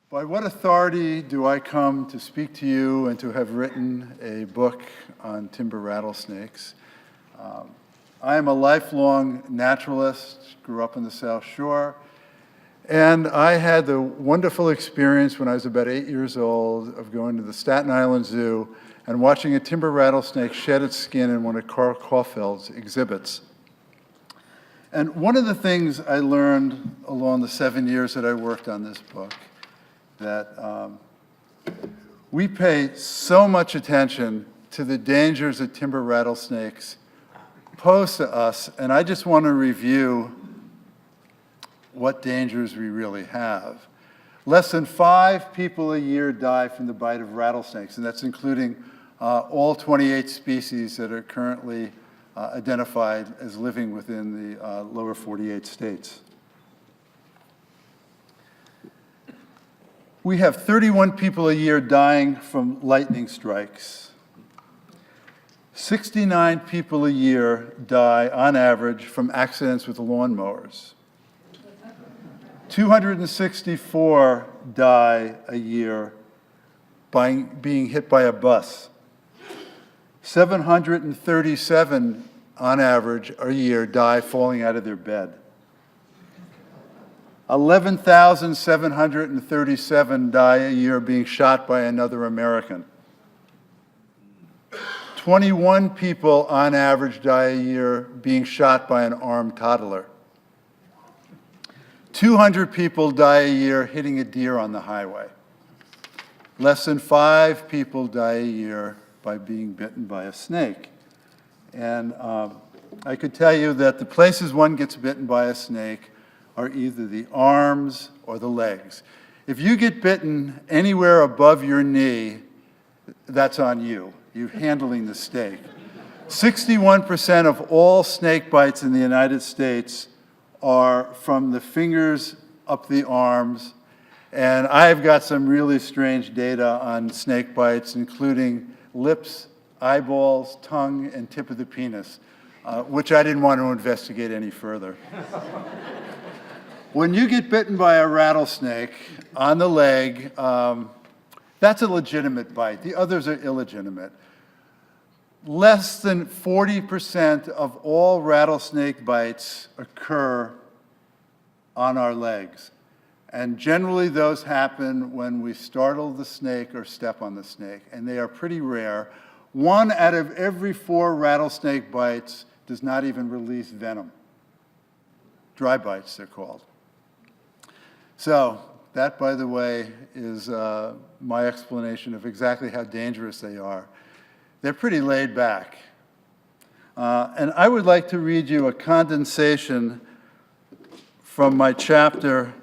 By what authority do I come to speak to you and to have written a book on timber rattlesnakes? I am a lifelong naturalist, grew up in the South Shore, and I had the wonderful experience when I was about 8 years old of going to the Staten Island Zoo and watching a timber rattlesnake shed its skin in one of Carl Kaufeld's exhibits. And one of the things I learned along the 7 years that I worked on this book, that we pay so much attention to the dangers that timber rattlesnakes pose to us, and I just want to review what dangers we really have. Less than 5 people a year die from the bite of rattlesnakes, and that's including all 28 species that are currently identified as living within the lower 48 states. We have 31 people a year dying from lightning strikes. 69 people a year die, on average, from accidents with lawnmowers. 264 die a year by being hit by a bus. 737, on average, a year die falling out of their bed. 11,737 die a year being shot by another American. 21 people on average die a year being shot by an armed toddler. 200 people die a year hitting a deer on the highway. Less than 5 people die a year by being bitten by a snake. And I could tell you that the places one gets bitten by a snake are either the arms or the legs. If you get bitten anywhere above your knee, that's on you. You're handling the snake. 61% of all snake bites in the United States are from the fingers up the arms, and I've got some really strange data on snake bites, including lips, eyeballs, tongue, and tip of the penis, which I didn't want to investigate any further. When you get bitten by a rattlesnake on the leg, that's a legitimate bite. The others are illegitimate. Less than 40% of all rattlesnake bites occur on our legs. And generally those happen when we startle the snake or step on the snake, and they are pretty rare. 1 out of every 4 rattlesnake bites does not even release venom. Dry bites, they're called. So that, by the way, is my explanation of exactly how dangerous they are. They're pretty laid back. And I would like to read you a condensation from my chapter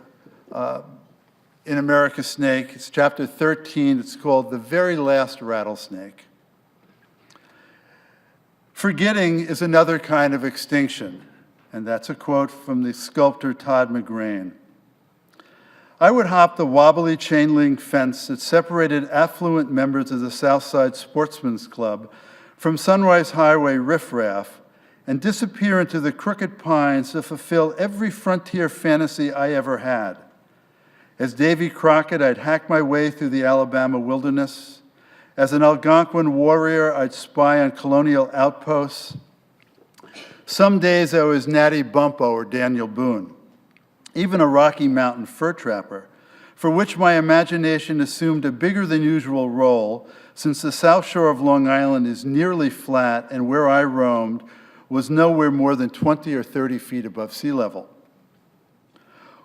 in America's Snake. It's chapter 13. It's called The Very Last Rattlesnake. Forgetting is another kind of extinction. And that's a quote from the sculptor Todd McGrain. I would hop the wobbly chain link fence that separated affluent members of the Southside Sportsman's Club from Sunrise Highway riffraff and disappear into the crooked pines to fulfill every frontier fantasy I ever had. As Davy Crockett, I'd hack my way through the Alabama wilderness. As an Algonquin warrior, I'd spy on colonial outposts. Some days I was Natty Bumppo or Daniel Boone, even a Rocky Mountain fur trapper, for which my imagination assumed a bigger than usual role, since the South Shore of Long Island is nearly flat and where I roamed was nowhere more than 20 or 30 feet above sea level.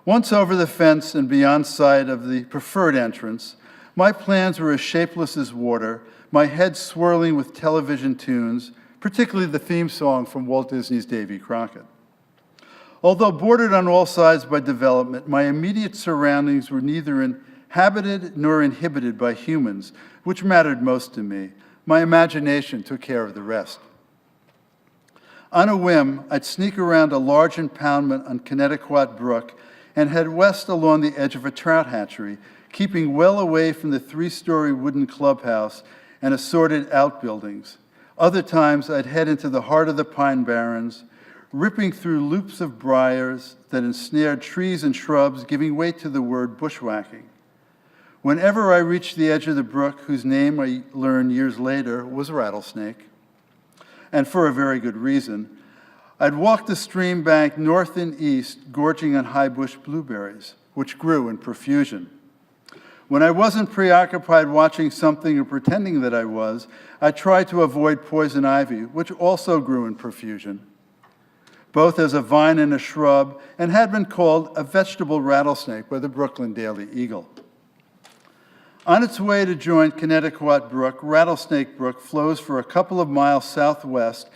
Once over the fence and beyond sight of the preferred entrance, my plans were as shapeless as water, my head swirling with television tunes, particularly the theme song from Walt Disney's Davy Crockett. Although bordered on all sides by development, my immediate surroundings were neither inhabited nor inhibited by humans, which mattered most to me. My imagination took care of the rest. On a whim, I'd sneak around a large impoundment on Connecticut Brook and head west along the edge of a trout hatchery, keeping well away from the 3-story wooden clubhouse and assorted outbuildings. Other times, I'd head into the heart of the Pine Barrens, ripping through loops of briars that ensnared trees and shrubs, giving weight to the word bushwhacking. Whenever I reached the edge of the brook, whose name I learned years later was Rattlesnake, and for a very good reason, I'd walk the stream bank north and east, gorging on high bush blueberries, which grew in profusion. When I wasn't preoccupied watching something or pretending that I was, I tried to avoid poison ivy, which also grew in profusion, both as a vine and a shrub, and had been called a vegetable rattlesnake by the Brooklyn Daily Eagle. On its way to join Connecticut Brook, Rattlesnake Brook flows for a couple of miles southwest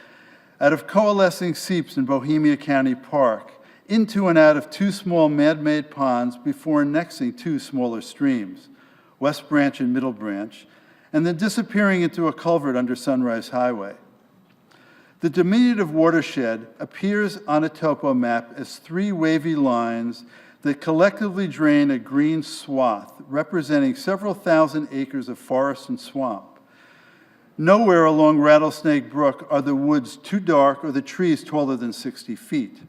out of coalescing seeps in Bohemia County Park, into and out of two small man-made ponds before annexing two smaller streams, West Branch and Middle Branch, and then disappearing into a culvert under Sunrise Highway. The diminutive watershed appears on a topo map as three wavy lines that collectively drain a green swath representing several thousand acres of forest and swamp. Nowhere along Rattlesnake Brook are the woods too dark or the trees taller than 60 feet.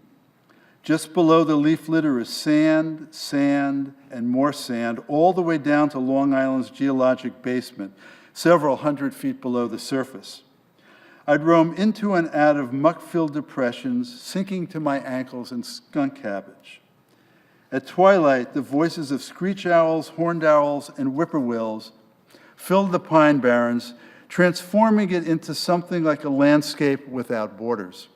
Just below the leaf litter is sand, sand, and more sand, all the way down to Long Island's geologic basement, several hundred feet below the surface. I'd roam into and out of muck-filled depressions, sinking to my ankles in skunk cabbage. At twilight, the voices of screech owls, horned owls, and whippoorwills filled the pine barrens, transforming it into something like a landscape without borders.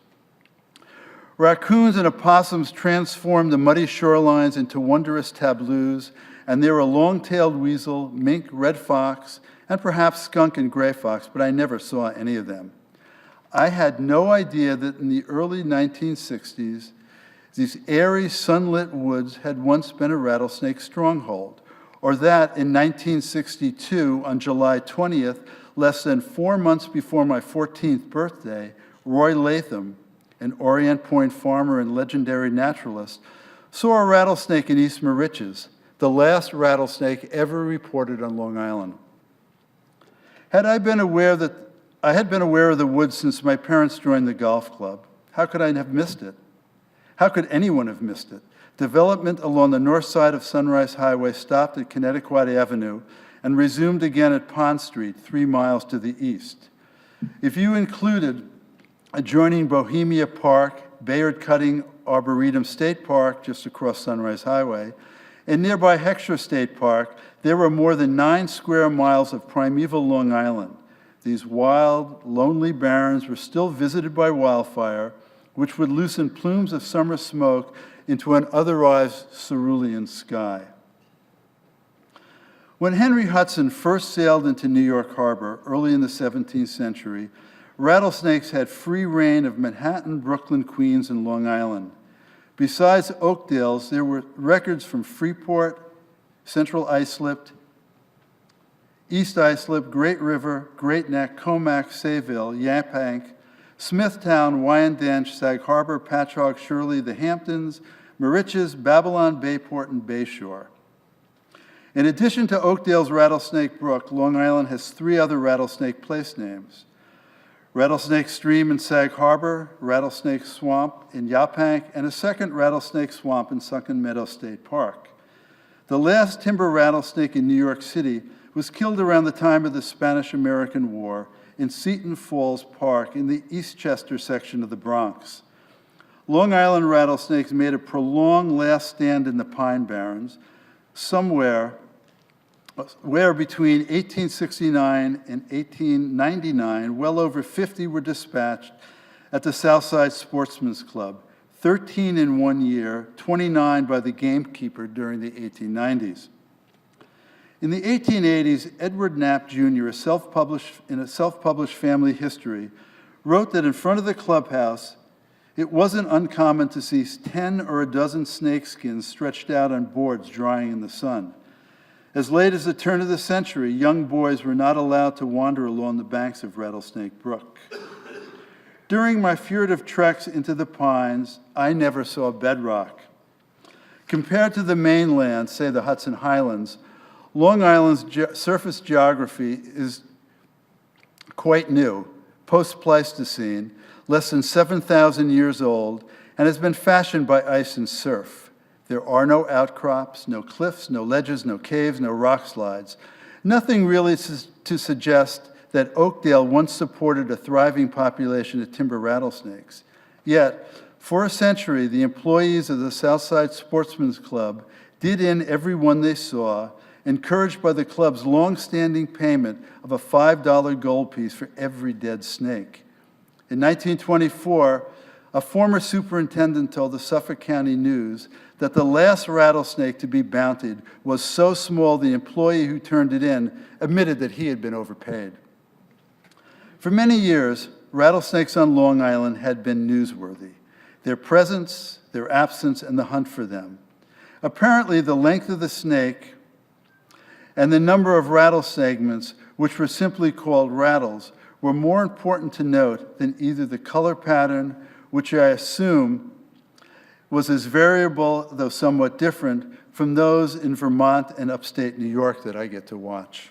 Raccoons and opossums transformed the muddy shorelines into wondrous tableaus, and there were long-tailed weasel, mink, red fox, and perhaps skunk and gray fox, but I never saw any of them. I had no idea that in the early 1960s, these airy, sunlit woods had once been a rattlesnake stronghold, or that in 1962, on July 20th, less than 4 months before my 14th birthday, Roy Latham, an Orient Point farmer and legendary naturalist, saw a rattlesnake in East Moriches, the last rattlesnake ever reported on Long Island. I had been aware of the woods since my parents joined the golf club. How could I have missed it? How could anyone have missed it? Development along the north side of Sunrise Highway stopped at Connecticut Avenue and resumed again at Pond Street, 3 miles to the east. If you included adjoining Bohemia Park, Bayard Cutting Arboretum State Park, just across Sunrise Highway, and nearby Heckscher State Park, there were more than 9 square miles of primeval Long Island. These wild, lonely barrens were still visited by wildfire, which would loosen plumes of summer smoke into an otherwise cerulean sky. When Henry Hudson first sailed into New York Harbor early in the 17th century, rattlesnakes had free reign of Manhattan, Brooklyn, Queens, and Long Island. Besides Oakdale's, there were records from Freeport, Central Islip, East Islip, Great River, Great Neck, Comac, Sayville, Yaphank, Smithtown, Wyandanch, Sag Harbor, Patchogue, Shirley, the Hamptons, Moriches, Babylon, Bayport, and Bayshore. In addition to Oakdale's Rattlesnake Brook, Long Island has 3 other rattlesnake place names: Rattlesnake Stream in Sag Harbor, Rattlesnake Swamp in Yaphank, and a second Rattlesnake Swamp in Sunken Meadow State Park. The last timber rattlesnake in New York City was killed around the time of the Spanish-American War in Seton Falls Park in the Eastchester section of the Bronx. Long Island rattlesnakes made a prolonged last stand in the Pine Barrens, where between 1869 and 1899, well over 50 were dispatched at the Southside Sportsman's Club, 13 in 1 year, 29 by the gamekeeper during the 1890s. In the 1880s, Edward Knapp Jr., in a self-published family history, wrote that in front of the clubhouse, it wasn't uncommon to see 10 or a dozen snakeskins stretched out on boards drying in the sun. As late as the turn of the century, young boys were not allowed to wander along the banks of Rattlesnake Brook. During my furtive treks into the pines, I never saw bedrock. Compared to the mainland, say the Hudson Highlands, Long Island's surface geography is quite new, post-Pleistocene, less than 7,000 years old, and has been fashioned by ice and surf. There are no outcrops, no cliffs, no ledges, no caves, no rock slides. Nothing really to suggest that Oakdale once supported a thriving population of timber rattlesnakes. Yet, for a century, the employees of the Southside Sportsman's Club did in every one they saw, encouraged by the club's long-standing payment of a $5 gold piece for every dead snake. In 1924, a former superintendent told the Suffolk County News that the last rattlesnake to be bountied was so small the employee who turned it in admitted that he had been overpaid. For many years, rattlesnakes on Long Island had been newsworthy. Their presence, their absence, and the hunt for them. Apparently, the length of the snake and the number of rattle segments, which were simply called rattles, were more important to note than either the color pattern, which I assume was as variable, though somewhat different, from those in Vermont and upstate New York that I get to watch.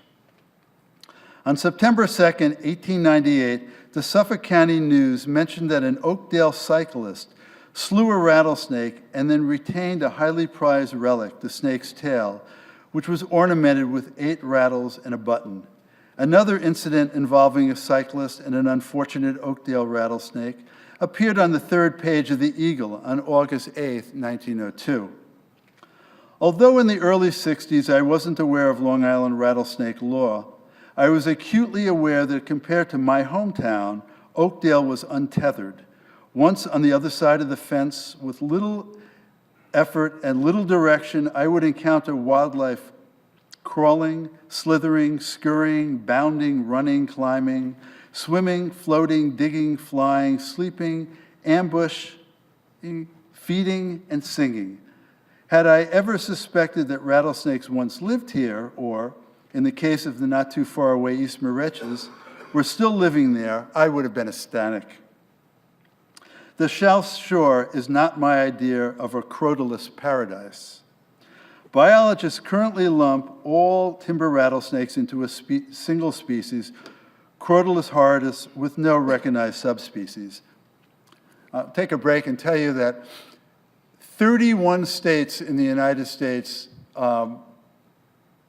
On September 2nd, 1898, the Suffolk County News mentioned that an Oakdale cyclist slew a rattlesnake and then retained a highly prized relic, the snake's tail, which was ornamented with 8 rattles and a button. Another incident involving a cyclist and an unfortunate Oakdale rattlesnake appeared on the 3rd page of the Eagle on August 8, 1902. Although in the early 60s I wasn't aware of Long Island rattlesnake law, I was acutely aware that compared to my hometown, Oakdale was untethered. Once on the other side of the fence, with little effort and little direction, I would encounter wildlife crawling, slithering, scurrying, bounding, running, climbing, swimming, floating, digging, flying, sleeping, ambushing, feeding, and singing. Had I ever suspected that rattlesnakes once lived here, or, in the case of the not too far away East Mauritius, were still living there, I would have been ecstatic. The South Shore is not my idea of a crotalus paradise. Biologists currently lump all timber rattlesnakes into a single species, Crotalus horridus, with no recognized subspecies. I'll take a break and tell you that 31 states in the United States,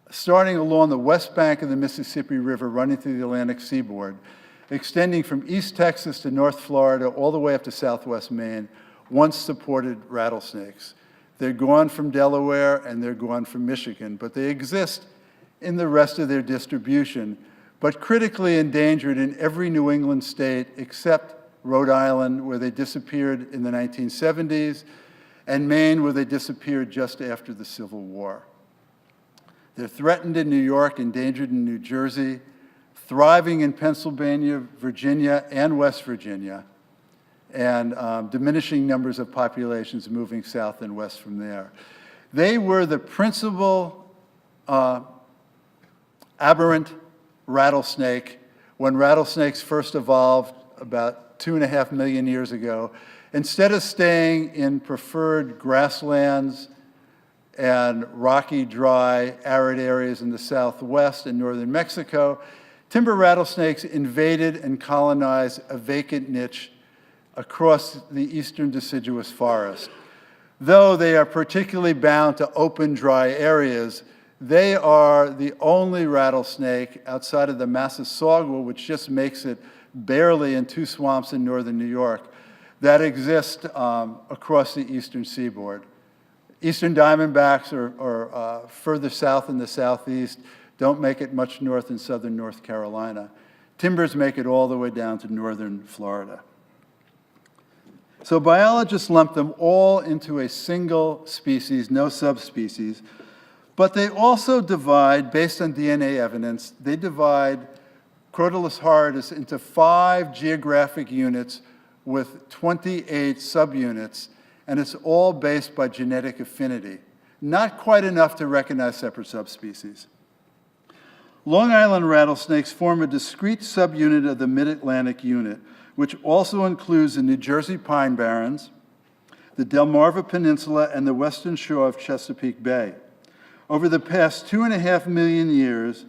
starting along the west bank of the Mississippi River, running through the Atlantic seaboard, extending from East Texas to North Florida, all the way up to Southwest Maine, once supported rattlesnakes. They're gone from Delaware and they're gone from Michigan, but they exist in the rest of their distribution, but critically endangered in every New England state except Rhode Island, where they disappeared in the 1970s, and Maine, where they disappeared just after the Civil War. They're threatened in New York, endangered in New Jersey, thriving in Pennsylvania, Virginia, and West Virginia, and diminishing numbers of populations moving south and west from there. They were the principal aberrant rattlesnake when rattlesnakes first evolved about 2.5 million years ago. Instead of staying in preferred grasslands and rocky, dry, arid areas in the southwest and northern Mexico, timber rattlesnakes invaded and colonized a vacant niche across the eastern deciduous forest. Though they are particularly bound to open, dry areas, they are the only rattlesnake outside of the Massasauga, which just makes it barely in 2 swamps in northern New York, that exist across the eastern seaboard. Eastern diamondbacks are further south in the southeast, don't make it much north in southern North Carolina. Timbers make it all the way down to northern Florida. So biologists lump them all into a single species, no subspecies, but they also divide, based on DNA evidence, they divide Crotalus horridus into 5 geographic units with 28 subunits, and it's all based by genetic affinity. Not quite enough to recognize separate subspecies. Long Island rattlesnakes form a discrete subunit of the Mid-Atlantic unit, which also includes the New Jersey Pine Barrens, the Delmarva Peninsula, and the western shore of Chesapeake Bay. Over the past 2.5 million years,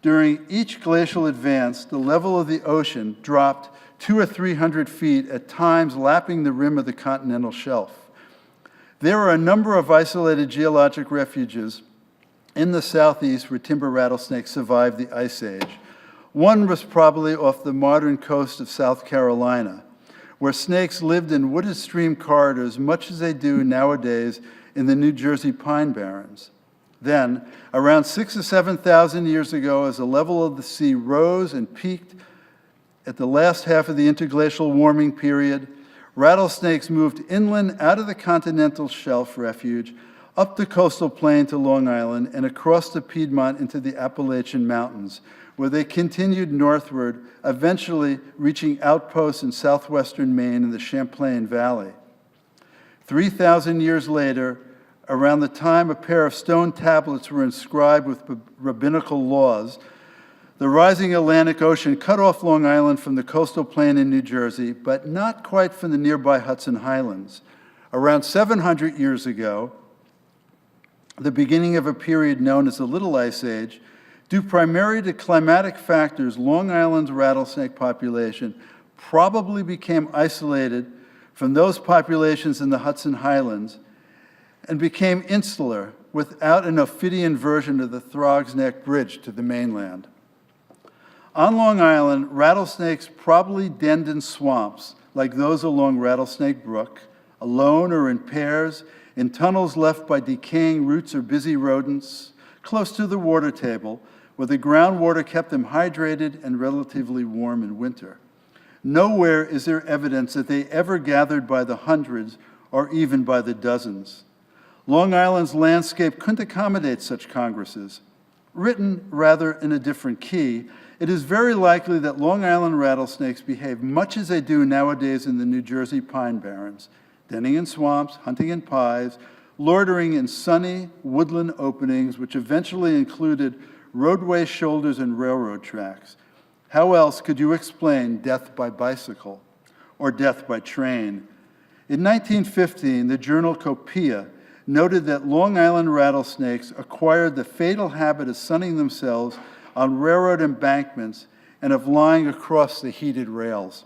during each glacial advance, the level of the ocean dropped 200 or 300 feet, at times lapping the rim of the continental shelf. There are a number of isolated geologic refuges in the southeast where timber rattlesnakes survived the Ice Age. One was probably off the modern coast of South Carolina, where snakes lived in wooded stream corridors much as they do nowadays in the New Jersey pine barrens. Then, around 6,000 or 7,000 years ago, as the level of the sea rose and peaked at the last half of the interglacial warming period, rattlesnakes moved inland out of the continental shelf refuge, up the coastal plain to Long Island, and across the Piedmont into the Appalachian Mountains, where they continued northward, eventually reaching outposts in southwestern Maine in the Champlain Valley. 3,000 years later, around the time a pair of stone tablets were inscribed with rabbinical laws, the rising Atlantic Ocean cut off Long Island from the coastal plain in New Jersey, but not quite from the nearby Hudson Highlands. Around 700 years ago, the beginning of a period known as the Little Ice Age, due primarily to climatic factors, Long Island's rattlesnake population probably became isolated from those populations in the Hudson Highlands and became insular without an Ophidian version of the Throg's Neck Bridge to the mainland. On Long Island, rattlesnakes probably denned in swamps like those along Rattlesnake Brook, alone or in pairs, in tunnels left by decaying roots or busy rodents, close to the water table, where the groundwater kept them hydrated and relatively warm in winter. Nowhere is there evidence that they ever gathered by the hundreds or even by the dozens. Long Island's landscape couldn't accommodate such congresses. Written rather in a different key, it is very likely that Long Island rattlesnakes behave much as they do nowadays in the New Jersey pine barrens, denning in swamps, hunting in pies, loitering in sunny woodland openings, which eventually included roadway shoulders and railroad tracks. How else could you explain death by bicycle or death by train? In 1915, the journal Copia noted that Long Island rattlesnakes acquired the fatal habit of sunning themselves on railroad embankments and of lying across the heated rails.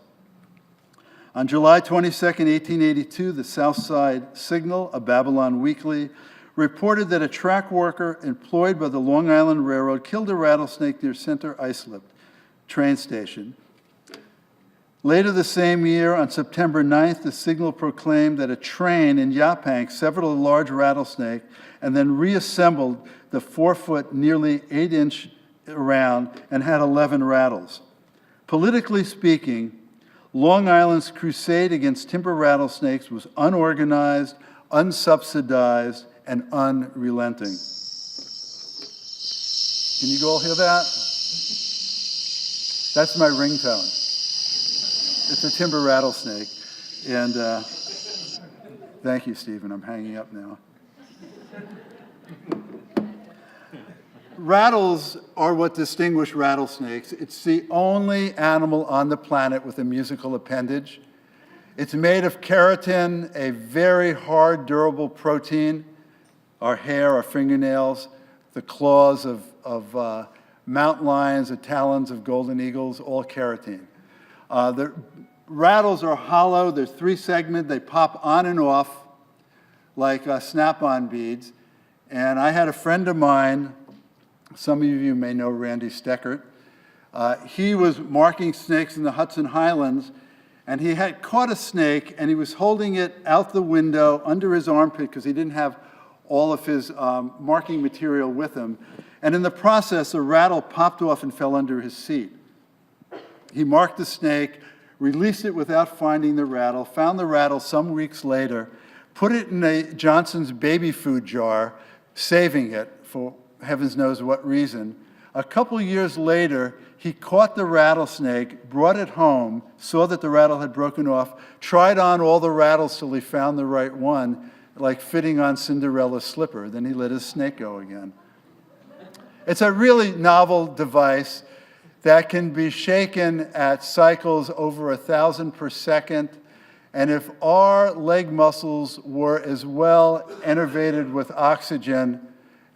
On July 22, 1882, the Southside Signal, a Babylon weekly, reported that a track worker employed by the Long Island Railroad killed a rattlesnake near Center Islip train station. Later the same year, on September 9th, the Signal proclaimed that a train in Yaphank severed a large rattlesnake and then reassembled the 4-foot, nearly 8-inch around and had 11 rattles. Politically speaking, Long Island's crusade against timber rattlesnakes was unorganized, unsubsidized, and unrelenting. Can you all hear that? That's my ringtone. It's a timber rattlesnake. And thank you, Stephen. I'm hanging up now. Rattles are what distinguish rattlesnakes. It's the only animal on the planet with a musical appendage. It's made of keratin, a very hard, durable protein. Our hair, our fingernails, the claws of mountain lions, the talons of golden eagles, all keratin. The rattles are hollow. They're 3-segmented. They pop on and off like snap-on beads. And I had a friend of mine, some of you may know Randy Steckert. He was marking snakes in the Hudson Highlands, and he had caught a snake, and he was holding it out the window under his armpit because he didn't have all of his marking material with him. And in the process, a rattle popped off and fell under his seat. He marked the snake, released it without finding the rattle, found the rattle some weeks later, put it in a Johnson's baby food jar, saving it for heavens knows what reason. A couple years later, he caught the rattlesnake, brought it home, saw that the rattle had broken off, tried on all the rattles till he found the right one, like fitting on Cinderella's slipper. Then he let his snake go again. It's a really novel device that can be shaken at cycles over 1,000 per second. And if our leg muscles were as well innervated with oxygen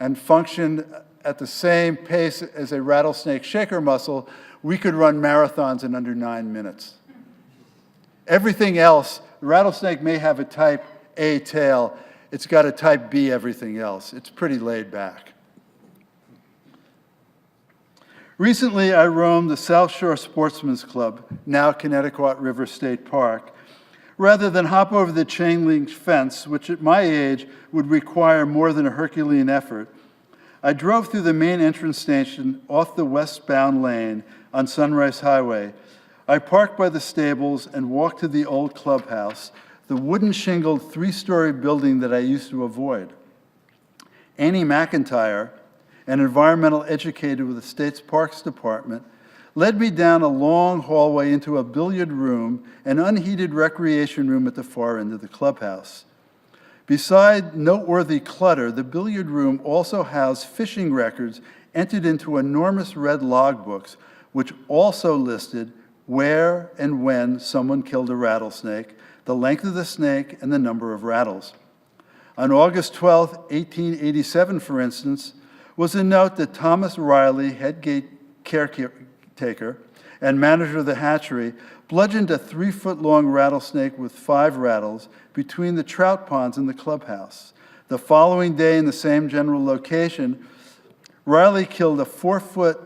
and functioned at the same pace as a rattlesnake shaker muscle, we could run marathons in under 9 minutes. Everything else, the rattlesnake may have a type A tail. It's got a type B everything else. It's pretty laid back. Recently, I roamed the South Shore Sportsman's Club, now Connecticut River State Park, rather than hop over the chain link fence, which at my age would require more than a Herculean effort. I drove through the main entrance station off the westbound lane on Sunrise Highway. I parked by the stables and walked to the old clubhouse, the wooden shingled 3-story building that I used to avoid. Annie McIntyre, an environmental educator with the state's Parks Department, led me down a long hallway into a billiard room and unheated recreation room at the far end of the clubhouse. Beside noteworthy clutter, the billiard room also housed fishing records entered into enormous red logbooks, which also listed where and when someone killed a rattlesnake, the length of the snake, and the number of rattles. On August 12, 1887, for instance, was a note that Thomas Riley, head gate caretaker and manager of the hatchery, bludgeoned a 3-foot-long rattlesnake with 5 rattles between the trout ponds in the clubhouse. The following day, in the same general location, Riley killed a 4-foot,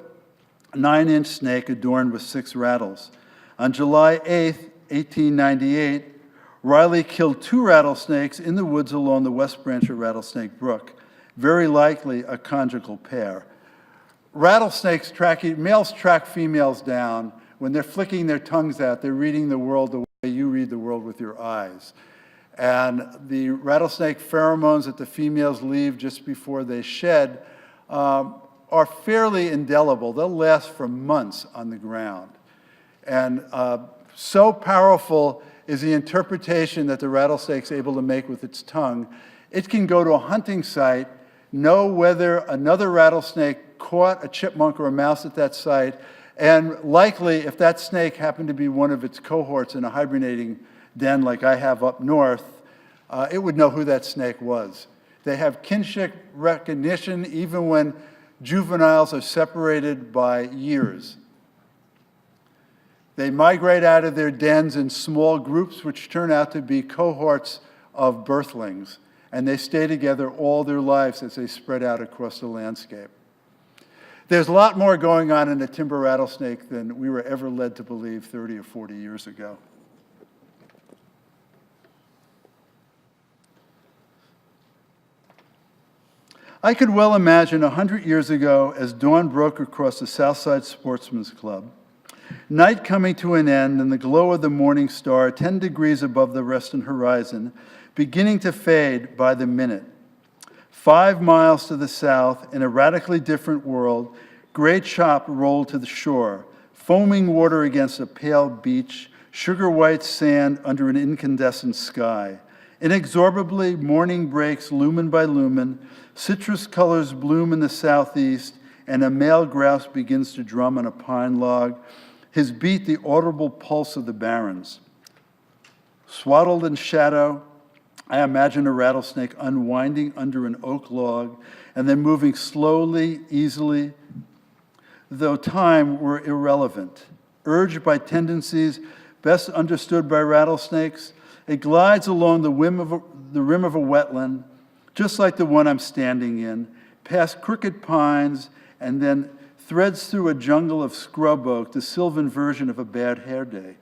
9-inch snake adorned with 6 rattles. On July 8, 1898, Riley killed 2 rattlesnakes in the woods along the west branch of Rattlesnake Brook, very likely a conjugal pair. Rattlesnakes males track females down. When they're flicking their tongues out, they're reading the world the way you read the world with your eyes. And the rattlesnake pheromones that the females leave just before they shed are fairly indelible. They'll last for months on the ground. And so powerful is the interpretation that the rattlesnake's able to make with its tongue. It can go to a hunting site, know whether another rattlesnake caught a chipmunk or a mouse at that site, and likely, if that snake happened to be one of its cohorts in a hibernating den like I have up north, it would know who that snake was. They have kinship recognition even when juveniles are separated by years. They migrate out of their dens in small groups, which turn out to be cohorts of birthlings, and they stay together all their lives as they spread out across the landscape. There's a lot more going on in a timber rattlesnake than we were ever led to believe 30 or 40 years ago. I could well imagine 100 years ago as dawn broke across the Southside Sportsman's Club, night coming to an end and the glow of the morning star 10 degrees above the western horizon, beginning to fade by the minute. 5 miles to the south, in a radically different world, great chop rolled to the shore, foaming water against a pale beach, sugar-white sand under an incandescent sky. Inexorably, morning breaks lumen by lumen, citrus colors bloom in the southeast, and a male grouse begins to drum on a pine log, his beat the audible pulse of the barrens. Swaddled in shadow, I imagine a rattlesnake unwinding under an oak log and then moving slowly, easily, though time were irrelevant. Urged by tendencies best understood by rattlesnakes, it glides along the rim of a wetland, just like the one I'm standing in, past crooked pines, and then threads through a jungle of scrub oak, the sylvan version of a bad hair day.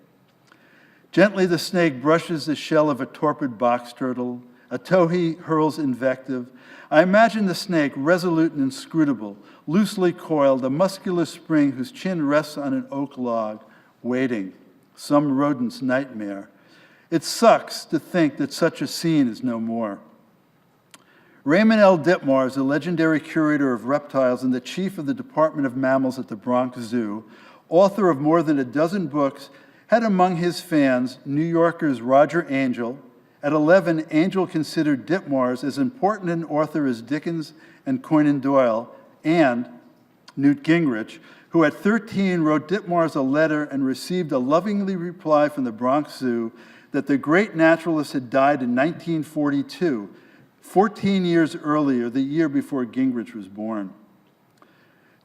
Gently, the snake brushes the shell of a torpid box turtle. A towhee hurls invective. I imagine the snake, resolute and inscrutable, loosely coiled, a muscular spring whose chin rests on an oak log, waiting, some rodent's nightmare. It sucks to think that such a scene is no more. Raymond L. Ditmars, the legendary curator of reptiles and the chief of the Department of Mammals at the Bronx Zoo, author of more than a dozen books, had among his fans New Yorker's Roger Angell. At 11, Angell considered Ditmars as important an author as Dickens and Conan Doyle, and Newt Gingrich, who at 13 wrote Ditmars a letter and received a lovingly reply from the Bronx Zoo that the great naturalist had died in 1942, 14 years earlier, the year before Gingrich was born.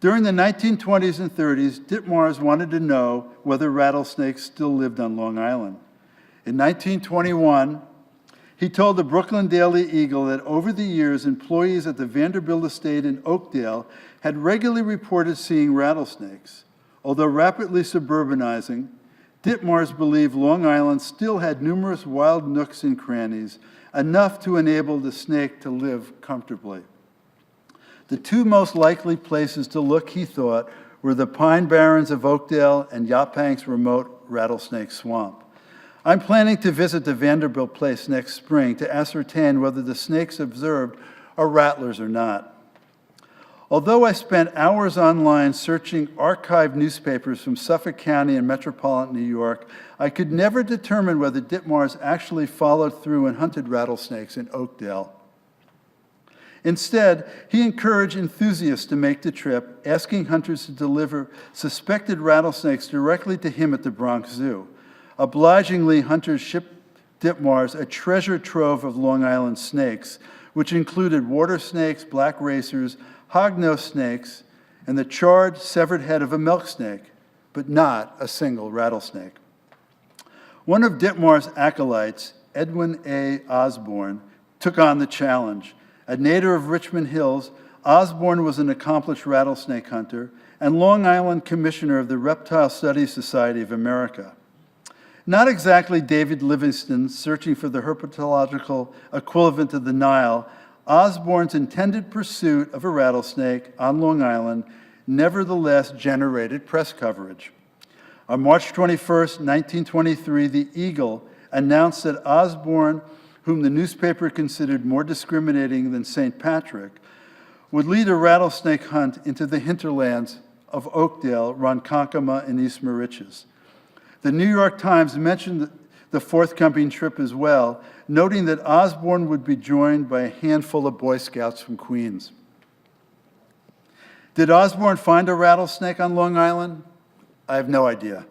During the 1920s and 30s, Ditmars wanted to know whether rattlesnakes still lived on Long Island. In 1921, He told the Brooklyn Daily Eagle that over the years, employees at the Vanderbilt estate in Oakdale had regularly reported seeing rattlesnakes. Although rapidly suburbanizing, Ditmars believed Long Island still had numerous wild nooks and crannies, enough to enable the snake to live comfortably. The two most likely places to look, he thought, were the Pine Barrens of Oakdale and Yapank's remote Rattlesnake Swamp. I'm planning to visit the Vanderbilt place next spring to ascertain whether the snakes observed are rattlers or not. Although I spent hours online searching archived newspapers from Suffolk County and metropolitan New York, I could never determine whether Ditmars actually followed through and hunted rattlesnakes in Oakdale. Instead, he encouraged enthusiasts to make the trip, asking hunters to deliver suspected rattlesnakes directly to him at the Bronx Zoo. Obligingly, hunters shipped Ditmars a treasure trove of Long Island snakes, which included water snakes, black racers, hognose snakes, and the charred, severed head of a milk snake, but not a single rattlesnake. One of Ditmars' acolytes, Edwin A. Osborne, took on the challenge. A native of Richmond Hills, Osborne was an accomplished rattlesnake hunter and Long Island commissioner of the Reptile Studies Society of America. Not exactly David Livingstone searching for the herpetological equivalent of the Nile, Osborne's intended pursuit of a rattlesnake on Long Island nevertheless generated press coverage. On March 21, 1923, the Eagle announced that Osborne, whom the newspaper considered more discriminating than St. Patrick, would lead a rattlesnake hunt into the hinterlands of Oakdale, Ronkonkoma, and East Moriches. The New York Times mentioned the forthcoming trip as well, noting that Osborne would be joined by a handful of Boy Scouts from Queens. Did Osborne find a rattlesnake on Long Island? I have no idea.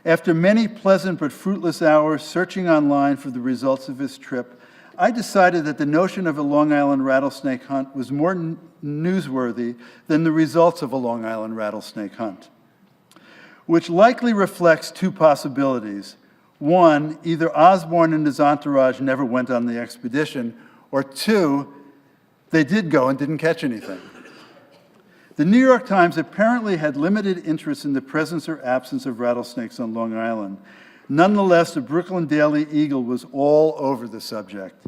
After many pleasant but fruitless hours searching online for the results of his trip, I decided that the notion of a Long Island rattlesnake hunt was more newsworthy than the results of a Long Island rattlesnake hunt, which likely reflects two possibilities. One, either Osborne and his entourage never went on the expedition, or two, they did go and didn't catch anything. The New York Times apparently had limited interest in the presence or absence of rattlesnakes on Long Island. Nonetheless, the Brooklyn Daily Eagle was all over the subject.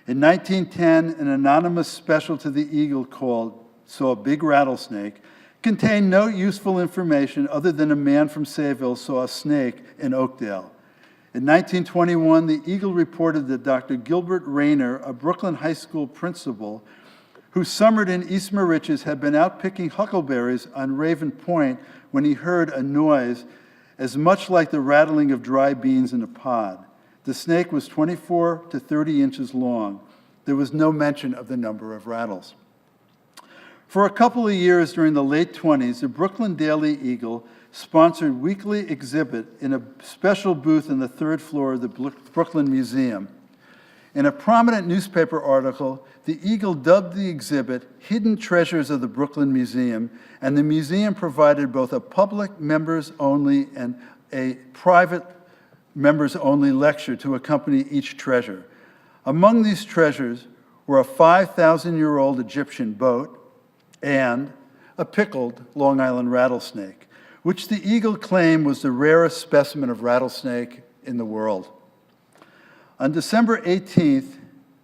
In 1910, an anonymous special to the Eagle called "Saw a Big Rattlesnake" contained no useful information other than a man from Sayville saw a snake in Oakdale. In 1921, the Eagle reported that Dr. Gilbert Rayner, a Brooklyn high school principal, who summered in East Moriches, had been out picking huckleberries on Raven Point when he heard a noise as much like the rattling of dry beans in a pod. The snake was 24 to 30 inches long. There was no mention of the number of rattles. For a couple of years during the late 20s, the Brooklyn Daily Eagle sponsored weekly exhibit in a special booth on the third floor of the Brooklyn Museum. In a prominent newspaper article, the Eagle dubbed the exhibit "Hidden Treasures of the Brooklyn Museum," and the museum provided both a public members-only and a private members-only lecture to accompany each treasure. Among these treasures were a 5,000-year-old Egyptian boat and a pickled Long Island rattlesnake, which the Eagle claimed was the rarest specimen of rattlesnake in the world. On December 18,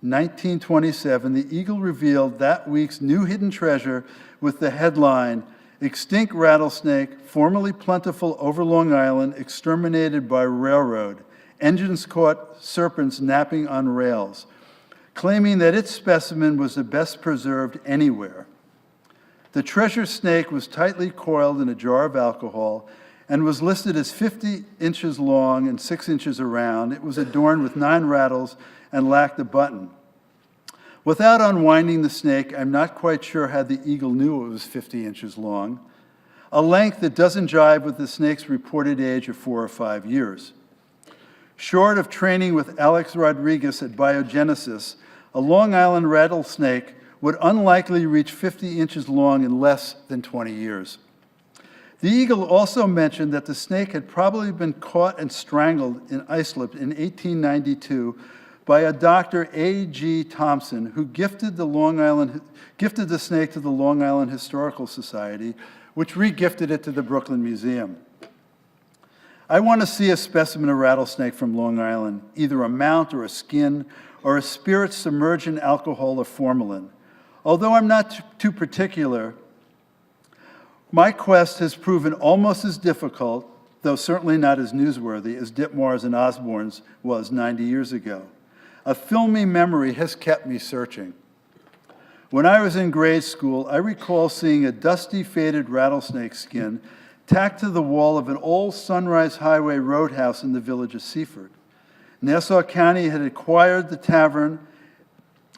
1927, the Eagle revealed that week's new hidden treasure with the headline, "Extinct Rattlesnake, Formerly Plentiful Over Long Island, Exterminated by Railroad. Engines Caught Serpents Napping on Rails," claiming that its specimen was the best preserved anywhere. The treasure snake was tightly coiled in a jar of alcohol and was listed as 50 inches long and 6 inches around. It was adorned with 9 rattles and lacked a button. Without unwinding the snake, I'm not quite sure how the Eagle knew it was 50 inches long, a length that doesn't jive with the snake's reported age of 4 or 5 years. Short of training with Alex Rodriguez at Biogenesis, a Long Island rattlesnake would unlikely reach 50 inches long in less than 20 years. The Eagle also mentioned that the snake had probably been caught and strangled in Islip in 1892 by a Dr. A.G. Thompson, who gifted the snake to the Long Island Historical Society, which re-gifted it to the Brooklyn Museum. I want to see a specimen of rattlesnake from Long Island, either a mount or a skin, or a spirit submerged in alcohol or formalin. Although I'm not too particular, my quest has proven almost as difficult, though certainly not as newsworthy, as Ditmar's and Osborne's was 90 years ago. A filmy memory has kept me searching. When I was in grade school, I recall seeing a dusty, faded rattlesnake skin tacked to the wall of an old Sunrise Highway roadhouse in the village of Seaford. Nassau County had acquired the tavern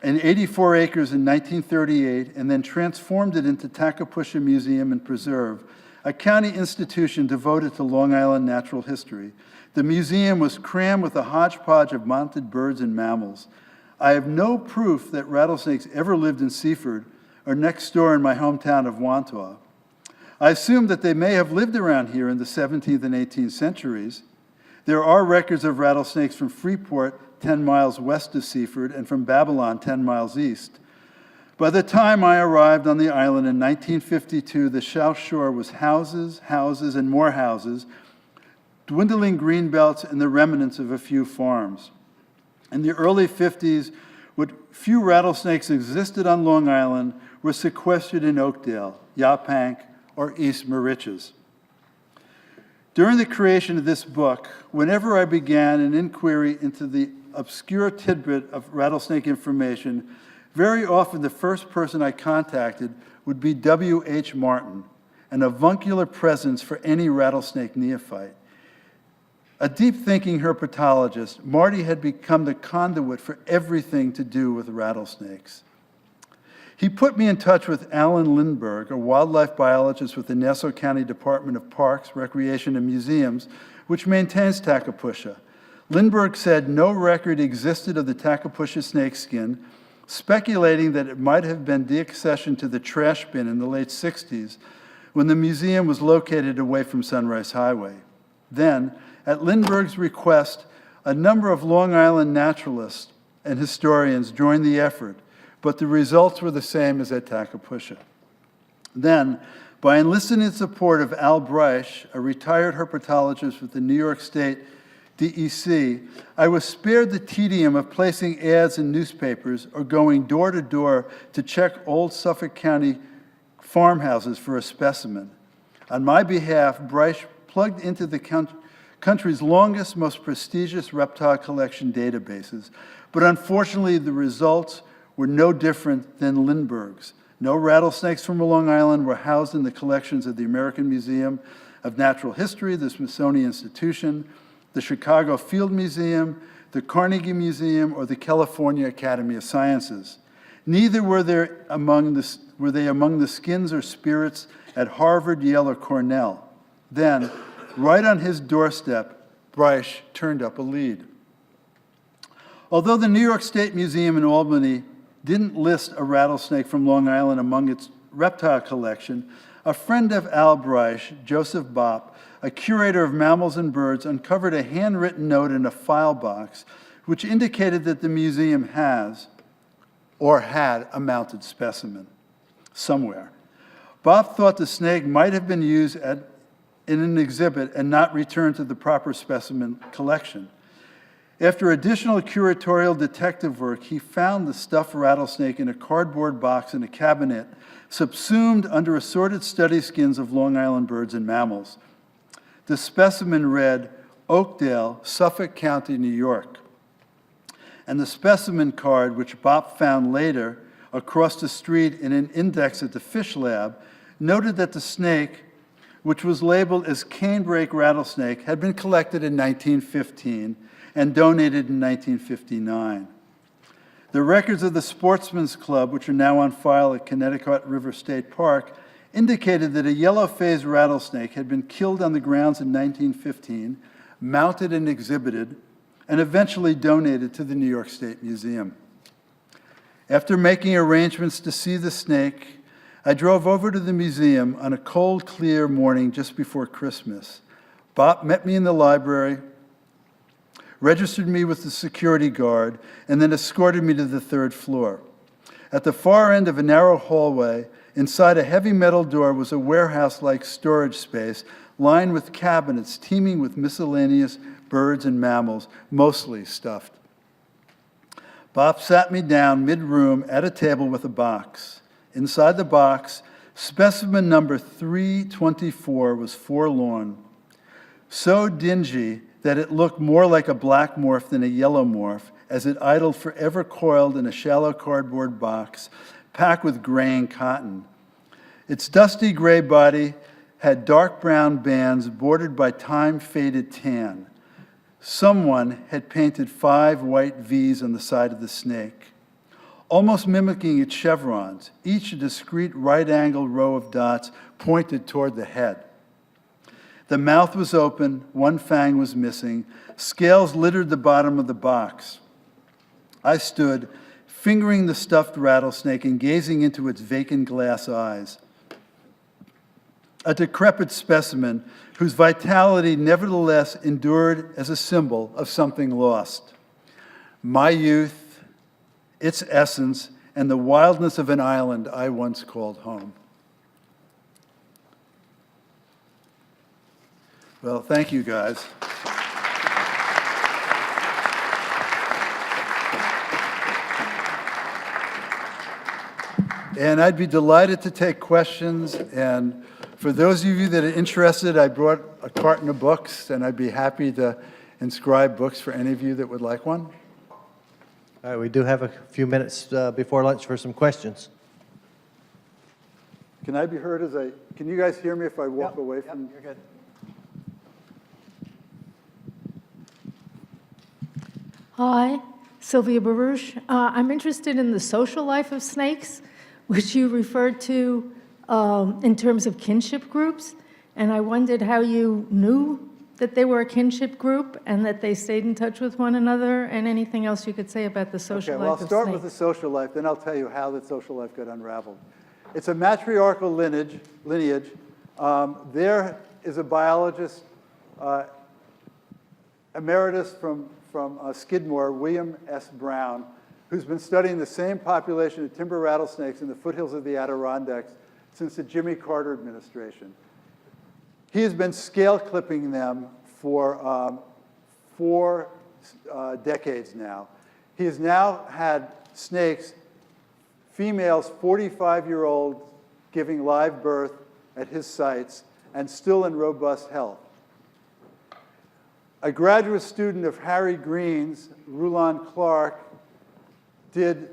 and 84 acres in 1938 and then transformed it into Tacopusha Museum and Preserve, a county institution devoted to Long Island natural history. The museum was crammed with a hodgepodge of mounted birds and mammals. I have no proof that rattlesnakes ever lived in Seaford or next door in my hometown of Wantagh. I assume that they may have lived around here in the 17th and 18th centuries. There are records of rattlesnakes from Freeport, 10 miles west of Seaford, and from Babylon, 10 miles east. By the time I arrived on the island in 1952, the South Shore was houses, houses, and more houses, dwindling green belts, and the remnants of a few farms. In the early 50s, what few rattlesnakes existed on Long Island were sequestered in Oakdale, Yaphank, or East Moriches. During the creation of this book, whenever I began an inquiry into the obscure tidbit of rattlesnake information, very often the first person I contacted would be W.H. Martin, an avuncular presence for any rattlesnake neophyte. A deep-thinking herpetologist, Marty had become the conduit for everything to do with rattlesnakes. He put me in touch with Alan Lindbergh, a wildlife biologist with the Nassau County Department of Parks, Recreation, and Museums, which maintains Tacopusha. Lindbergh said no record existed of the Tacopusha snakeskin, speculating that it might have been deaccessioned to the trash bin in the late 60s when the museum was located away from Sunrise Highway. Then, at Lindbergh's request, a number of Long Island naturalists and historians joined the effort, but the results were the same as at Tacopusha. Then, by enlisting support of Al Breisch, a retired herpetologist with the New York State DEC, I was spared the tedium of placing ads in newspapers or going door to door to check old Suffolk County farmhouses for a specimen. On my behalf, Breisch plugged into the country's longest, most prestigious reptile collection databases, but unfortunately the results were no different than Lindbergh's. No rattlesnakes from Long Island were housed in the collections of the American Museum of Natural History, the Smithsonian Institution, the Chicago Field Museum, the Carnegie Museum, or the California Academy of Sciences. Neither were they among the skins or spirits at Harvard, Yale, or Cornell. Then, right on his doorstep, Breisch turned up a lead. Although the New York State Museum in Albany didn't list a rattlesnake from Long Island among its reptile collection, a friend of Al Breisch, Joseph Bopp, a curator of mammals and birds, uncovered a handwritten note in a file box which indicated that the museum has or had a mounted specimen somewhere. Bopp thought the snake might have been used in an exhibit and not returned to the proper specimen collection. After additional curatorial detective work, he found the stuffed rattlesnake in a cardboard box in a cabinet, subsumed under assorted study skins of Long Island birds and mammals. The specimen read, Oakdale, Suffolk County, New York. And the specimen card, which Bopp found later across the street in an index at the fish lab, noted that the snake, which was labeled as Canebrake rattlesnake, had been collected in 1915 and donated in 1959. The records of the Sportsman's Club, which are now on file at Connecticut River State Park, indicated that a yellow-phased rattlesnake had been killed on the grounds in 1915, mounted and exhibited, and eventually donated to the New York State Museum. After making arrangements to see the snake, I drove over to the museum on a cold, clear morning just before Christmas. Bopp met me in the library, registered me with the security guard, and then escorted me to the 3rd floor. At the far end of a narrow hallway, inside a heavy metal door, was a warehouse-like storage space lined with cabinets teeming with miscellaneous birds and mammals, mostly stuffed. Bob sat me down mid-room at a table with a box. Inside the box, specimen number 324 was forlorn, so dingy that it looked more like a black morph than a yellow morph, as it idled forever coiled in a shallow cardboard box packed with graying cotton. Its dusty gray body had dark brown bands bordered by time-faded tan. Someone had painted 5 white V's on the side of the snake, almost mimicking its chevrons, each a discrete right-angled row of dots pointed toward the head. The mouth was open, one fang was missing, scales littered the bottom of the box. I stood, fingering the stuffed rattlesnake and gazing into its vacant glass eyes. A decrepit specimen whose vitality nevertheless endured as a symbol of something lost. My youth, its essence, and the wildness of an island I once called home. Well, thank you, guys. And I'd be delighted to take questions. And for those of you that are interested, I brought a carton of books, and I'd be happy to inscribe books for any of you that would like one. All right, we do have a few minutes before lunch for some questions. Can I be heard can you guys hear me if I walk away from? Yep, you're good. Hi, Sylvia Baruch. I'm interested in the social life of snakes, which you referred to in terms of kinship groups, and I wondered how you knew that they were a kinship group and that they stayed in touch with one another, and anything else you could say about the social life of snakes. Well, I'll start with the social life, then I'll tell you how the social life got unraveled. It's a matriarchal lineage. There is a biologist, emeritus from Skidmore, William S. Brown, who's been studying the same population of timber rattlesnakes in the foothills of the Adirondacks since the Jimmy Carter administration. He has been scale clipping them for 4 decades now. He has now had snakes, females 45-year-olds giving live birth at his sites and still in robust health. A graduate student of Harry Green's, Rulon Clark, did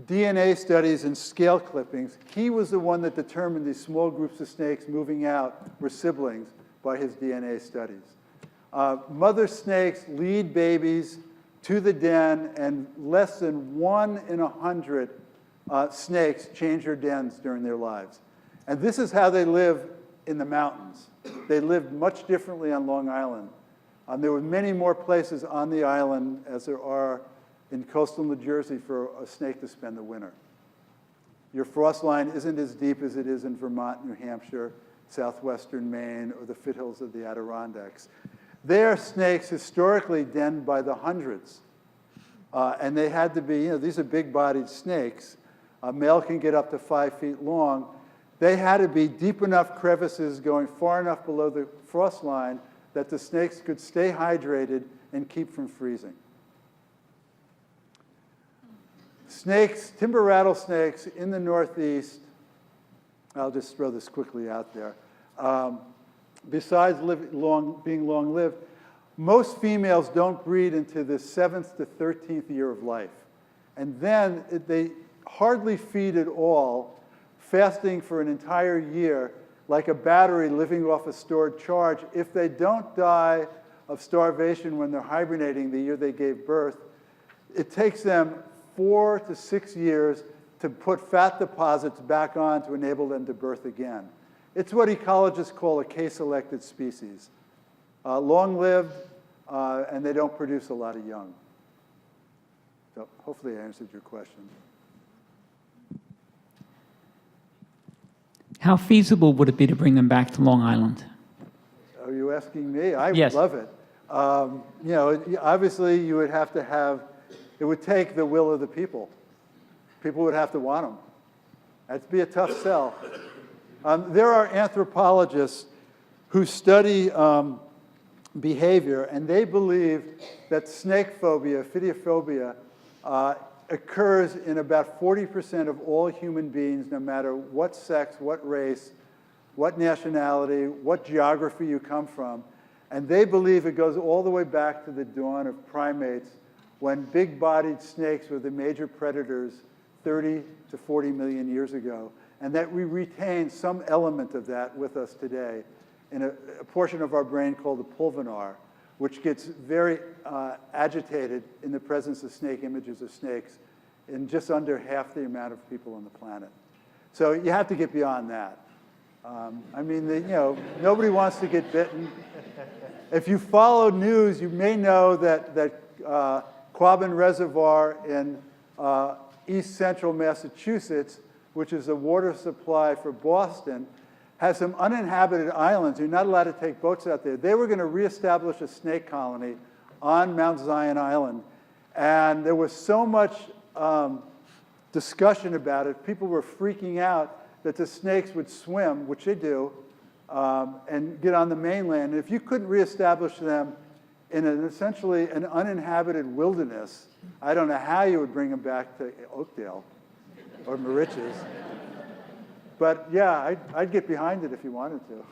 DNA studies and scale clippings. He was the one that determined these small groups of snakes moving out were siblings by his DNA studies. Mother snakes lead babies to the den, and less than 1 in 100 snakes change their dens during their lives. And this is how they live in the mountains. They lived much differently on Long Island. There were many more places on the island as there are in coastal New Jersey for a snake to spend the winter. Your frost line isn't as deep as it is in Vermont, New Hampshire, southwestern Maine, or the foothills of the Adirondacks. There, snakes historically denned by the hundreds. And they had to be, these are big-bodied snakes. A male can get up to 5 feet long. They had to be deep enough crevices going far enough below the frost line that the snakes could stay hydrated and keep from freezing. Snakes, timber rattlesnakes in the Northeast, I'll just throw this quickly out there. Besides being long-lived, most females don't breed into the 7th to 13th year of life. And then they hardly feed at all, fasting for an entire year, like a battery living off a stored charge. If they don't die of starvation when they're hibernating the year they gave birth, it takes them 4 to 6 years to put fat deposits back on to enable them to birth again. It's what ecologists call a K-selected species. Long-lived, and they don't produce a lot of young. So hopefully I answered your question. How feasible would it be to bring them back to Long Island? Are you asking me? I Yes. would love it. You know, obviously you would have to have, it would take the will of the people. People would have to want them. That'd be a tough sell. There are anthropologists who study behavior, and they believe that snake phobia, phidiophobia, occurs in about 40% of all human beings, no matter what sex, what race, what nationality, what geography you come from. And they believe it goes all the way back to the dawn of primates, when big-bodied snakes were the major predators 30 to 40 million years ago, and that we retain some element of that with us today in a portion of our brain called the pulvinar, which gets very agitated in the presence of snake images of snakes in just under half the amount of people on the planet. So you have to get beyond that. I mean, you know, nobody wants to get bitten. If you follow news, you may know that Quabbin Reservoir in east central Massachusetts, which is a water supply for Boston, has some uninhabited islands. You're not allowed to take boats out there. They were going to reestablish a snake colony on Mount Zion Island. And there was so much discussion about it. People were freaking out that the snakes would swim, which they do, and get on the mainland. And if you couldn't reestablish them in essentially an uninhabited wilderness, I don't know how you would bring them back to Oakdale or Moriches. But yeah, I'd get behind it if you wanted to.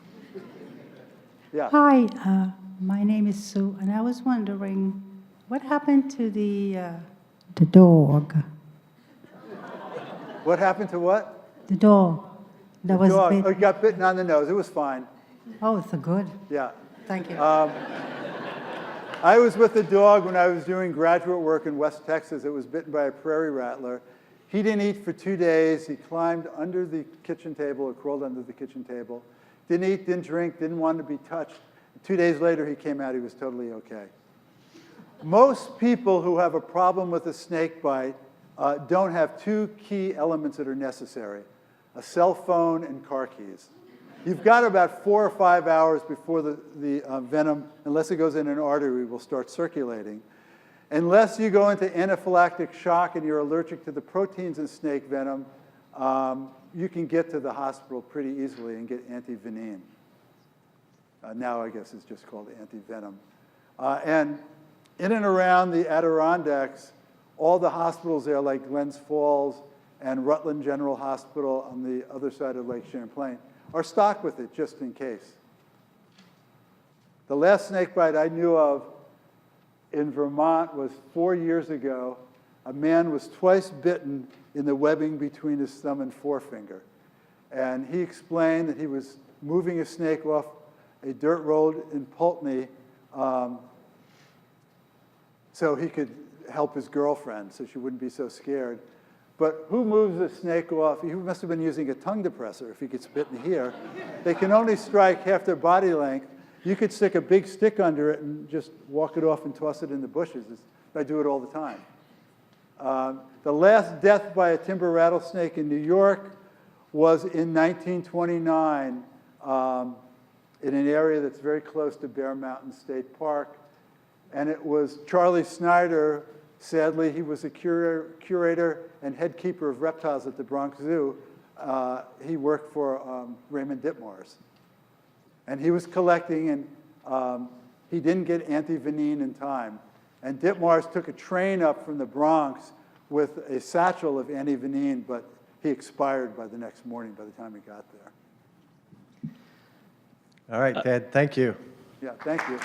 Yeah. Hi, my name is Sue, and I was wondering, what happened to the dog? What happened to what? The dog that was Dog. bit. Oh, he got bitten on the nose. It was fine. Oh, it's a good. Yeah. Thank you. I was with the dog when I was doing graduate work in West Texas. It was bitten by a prairie rattler. He didn't eat for 2 days. He climbed under the kitchen table or crawled under the kitchen table. Didn't eat, didn't drink, didn't want to be touched. 2 days later, he came out. He was totally okay. Most people who have a problem with a snake bite don't have two key elements that are necessary: a cell phone and car keys. You've got about 4 or 5 hours before the venom, unless it goes in an artery, will start circulating. Unless you go into anaphylactic shock and you're allergic to the proteins in snake venom, you can get to the hospital pretty easily and get antivenin. Now I guess it's just called antivenom. And in and around the Adirondacks, all the hospitals there, like Glens Falls and Rutland General Hospital on the other side of Lake Champlain, are stocked with it just in case. The last snake bite I knew of in Vermont was 4 years ago. A man was twice bitten in the webbing between his thumb and forefinger. And he explained that he was moving a snake off a dirt road in Pulteney so he could help his girlfriend so she wouldn't be so scared. But who moves a snake off? He must have been using a tongue depressor if he gets bitten here. They can only strike half their body length. You could stick a big stick under it and just walk it off and toss it in the bushes. I do it all the time. The last death by a timber rattlesnake in New York was in 1929 in an area that's very close to Bear Mountain State Park. And it was Charlie Snyder. Sadly, he was a curator and head keeper of reptiles at the Bronx Zoo. He worked for Raymond Ditmars. And he was collecting, and he didn't get antivenin in time. And Ditmars took a train up from the Bronx with a satchel of antivenin, but he expired by the next morning by the time he got there. All right, Ted, thank you. Yeah, thank you.